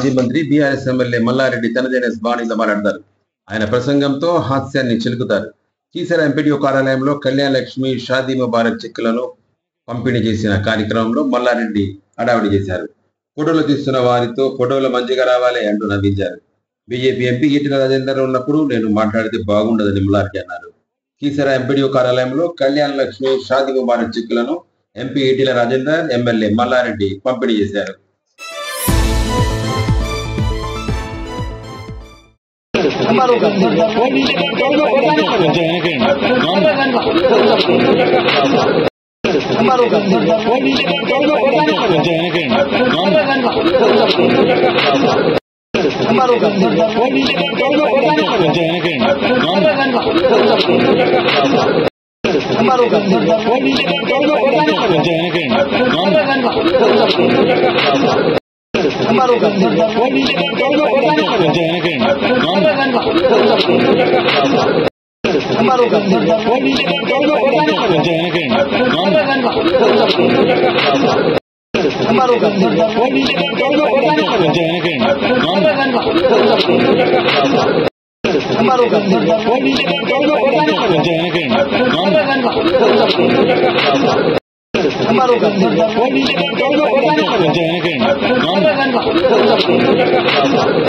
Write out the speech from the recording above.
మాజీ మంత్రి BRS MLA Mallareddy తనదైన బాణీలో మాట్లాడతారు. ఆయన ప్రసంగంతో హాస్యాన్ని చిలుకుతారు. కీసర ఎంపీడీఓ కార్యాలయంలో కళ్యాణ లక్ష్మి షాదీ ముబారక్ చెక్కులను పంపిణీ చేసిన కార్యక్రమంలో మల్లారెడ్డి హడావిడి చేశారు. ఫోటోలు తీస్తున్న వారితో ఫోటోలు మంచిగా రావాలి అంటూ నవ్వించారు. బీజేపీ ఎంపీ ఈటెల రాజేందర్ ఉన్నప్పుడు నేను మాట్లాడితే బాగుండదని మల్లారెడ్డి అన్నారు. కీసర ఎంపీడీఓ కార్యాలయంలో కళ్యాణ లక్ష్మి షాదీ ముబారక్ చెక్కులను ఎంపీ ఈటెల రాజేందర్, ఎమ్మెల్యే మల్లారెడ్డి పంపిణీ చేశారు.